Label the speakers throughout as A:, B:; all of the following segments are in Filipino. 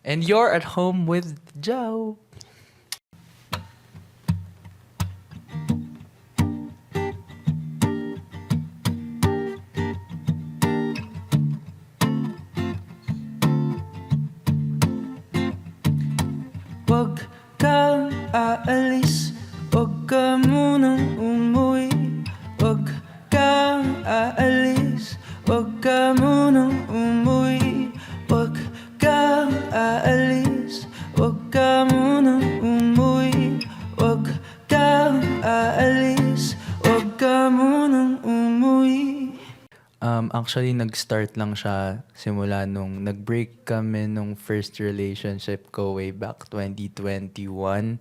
A: And you're at home with Joe. Wag kang aalis, wag ka munang umuwi. Wag kang aalis, wag ka munang umuwi. Wag kang aalis, wag ka munang umuwi. Wag kang aalis, wag ka munang umuwi. Actually, nag-start lang siya simula nung nag-break kami nung first relationship ko way back 2021.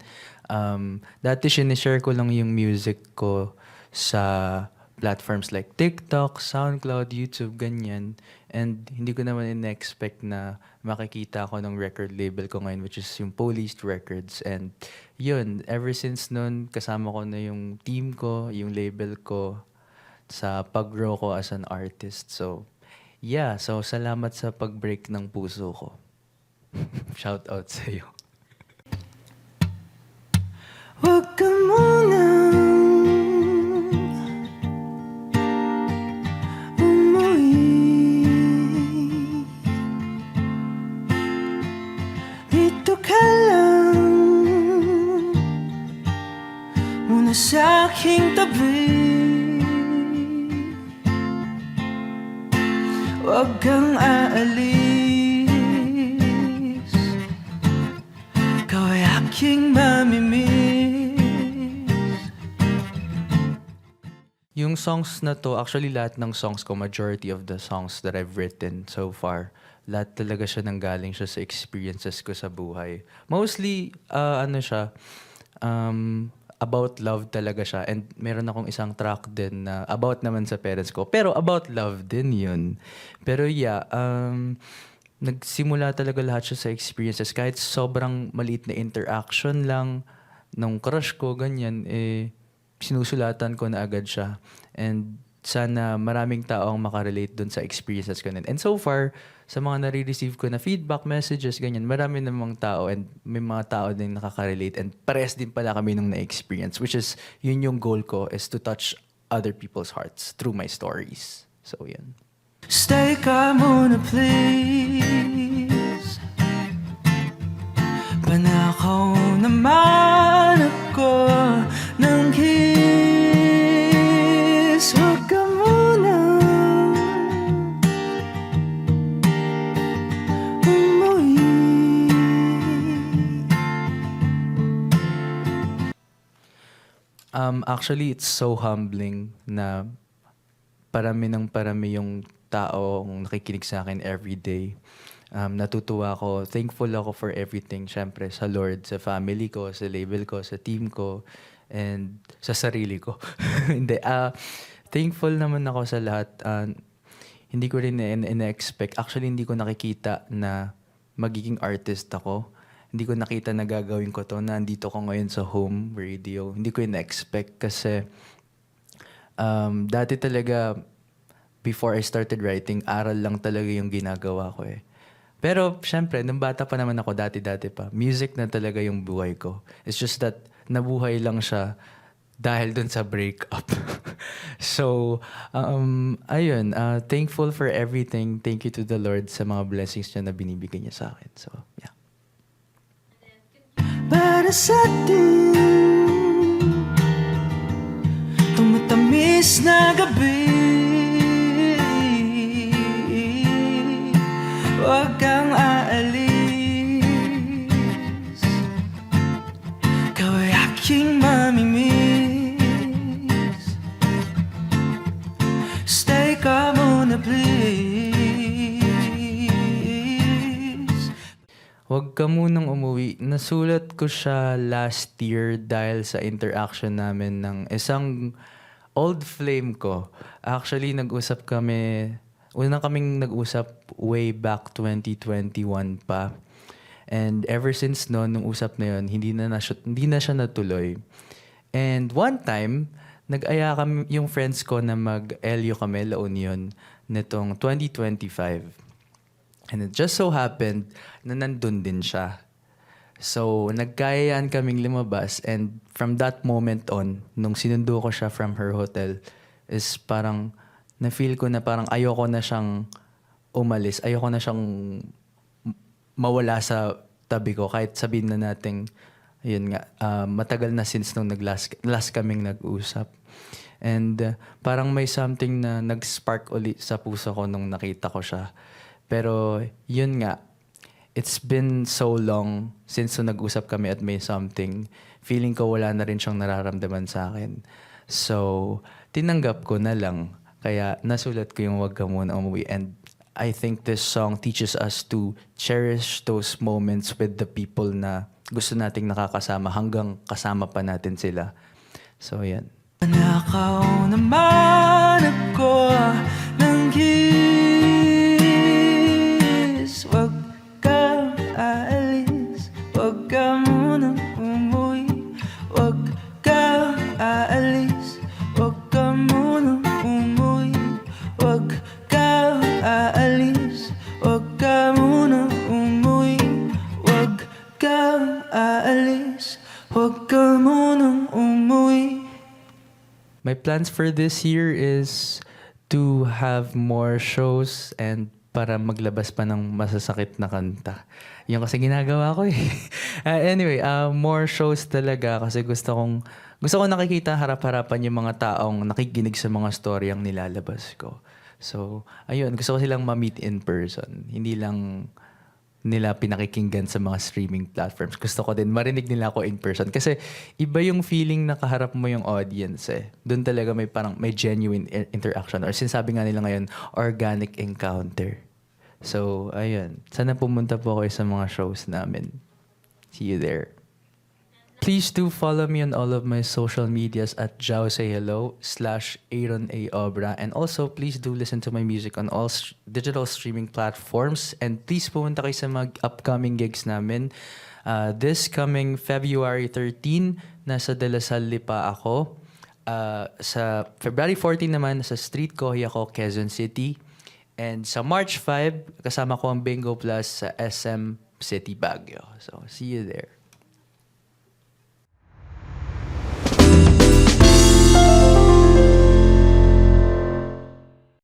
A: Dati sinishare ko lang yung music ko sa platforms like TikTok, SoundCloud, YouTube, ganyan. And hindi ko naman in-expect na makikita ko ng record label ko ngayon, which is yung Police Records. And yun, ever since nun, kasama ko na yung team ko, yung label ko, sa pag-grow ko as an artist. So, yeah. So, salamat sa pag-break ng puso ko. Shout out sa'yo. Huwag ka munang umuwi. Dito ka lang muna sa aking tabi. Huwag kang aalis, ikaw ay aking mamimiss. Yung songs na to, actually lahat ng songs ko, majority of the songs that I've written so far, lahat talaga siya nanggaling siya sa experiences ko sa buhay. Mostly, about love talaga siya. And meron akong isang track din na about naman sa parents ko. Pero about love din yun. Pero yeah, nagsimula talaga lahat siya sa experiences. Kahit sobrang maliit na interaction lang nung crush ko, ganyan, sinusulatan ko na agad siya. And sana maraming tao ang makarelate dun sa experiences ko nun. And so far, sa mga nare-receive ko na feedback, messages, ganyan, marami namang tao and may mga tao din nakaka-relate and pares din pala kami nung na-experience, which is, yun yung goal ko, is to touch other people's hearts through my stories. So, yun. Stay ka muna, please. Panakaw naman ako ng kiss. Huwag ka muna umuwi. Actually, it's so humbling na parami ng parami yung taong nakikinig sa akin every day. Natutuwa ako. Thankful ako for everything. Siyempre, sa Lord, sa family ko, sa label ko, sa team ko, and sa sarili ko. Hindi. Thankful naman ako sa lahat. Hindi ko rin in-expect. Actually, hindi ko nakikita na magiging artist ako. Hindi ko nakita na gagawin ko to, na andito ko ngayon sa home radio. Hindi ko in-expect kasi dati talaga, before I started writing, aral lang talaga yung ginagawa ko eh. Pero, syempre, nung bata pa naman ako, dati-dati pa, music na talaga yung buhay ko. It's just that, nabuhay lang siya dahil dun sa breakup. So, ayun, thankful for everything. Thank you to the Lord sa mga blessings niya na binibigay niya sa akin. So, yeah. Para sa atin, tumatamis na gabi. Huwag kang aalis, ikaw ay aking mamimiss. Stay ka muna, please. Huwag ka munang umuwi. Nasulat ko siya last year dahil sa interaction namin ng isang old flame ko. Actually, nag-usap kami. Una kaming nag-usap way back 2021 pa. And ever since noon, nung usap na yun, hindi na siya natuloy. And one time, nag-aya kami, yung friends ko na mag-LU kami, La Union, nitong 2025. And it just so happened na nandun din siya. So, nagkayayaan kaming lumabas and from that moment on, nung sinundo ko siya from her hotel, is parang na-feel ko na parang ayoko na siyang umalis. Ayoko na siyang mawala sa tabi ko. Kahit sabihin na natin, yun nga, matagal na since nung last kaming nag-usap. And parang may something na nag-spark ulit sa puso ko nung nakita ko siya. Pero yun nga, it's been so long since nag-usap kami at may something. Feeling ko wala na rin siyang nararamdaman sa akin. So, tinanggap ko na lang. Kaya nasulat ko yung Wag Ka Muna Umuwi. And I think this song teaches us to cherish those moments with the people na gusto nating nakakasama hanggang kasama pa natin sila. So, yan. Nakaw naman ako ng kiss. Wag kang aalis, wag ka munang umuwi. Wag kang aalis, wag ka munang umuwi. Wag kang aalis, wag ka munang umuwi. Wag kang aalis, wag ka munang umuwi. My plans for this year is to have more shows and para maglabas pa ng masasakit na kanta. Yung kasi ginagawa ko eh. Anyway, more shows talaga kasi gusto kong nakikita harap-harapan yung mga taong nakikinig sa mga story ang nilalabas ko. So, ayun, gusto ko silang ma-meet in person. Hindi lang nila pinakikinggan sa mga streaming platforms. Gusto ko din marinig nila ako in person. Kasi iba yung feeling na kaharap mo yung audience eh. Doon talaga may genuine interaction. Or sinasabi nga nila ngayon, organic encounter. So, ayun. Sana pumunta po kayo sa mga shows namin. See you there. Please do follow me on all of my social medias at JaoSayHello/Aaron A. Obra. And also, please do listen to my music on all digital streaming platforms. And please pumunta kayo sa mga upcoming gigs namin. This coming February 13, nasa De La Salle pa ako. Sa February 14 naman, sa Street Kohi ako, Quezon City. And sa March 5, kasama ko ang Bingo Plus sa SM City Baguio. So, see you there.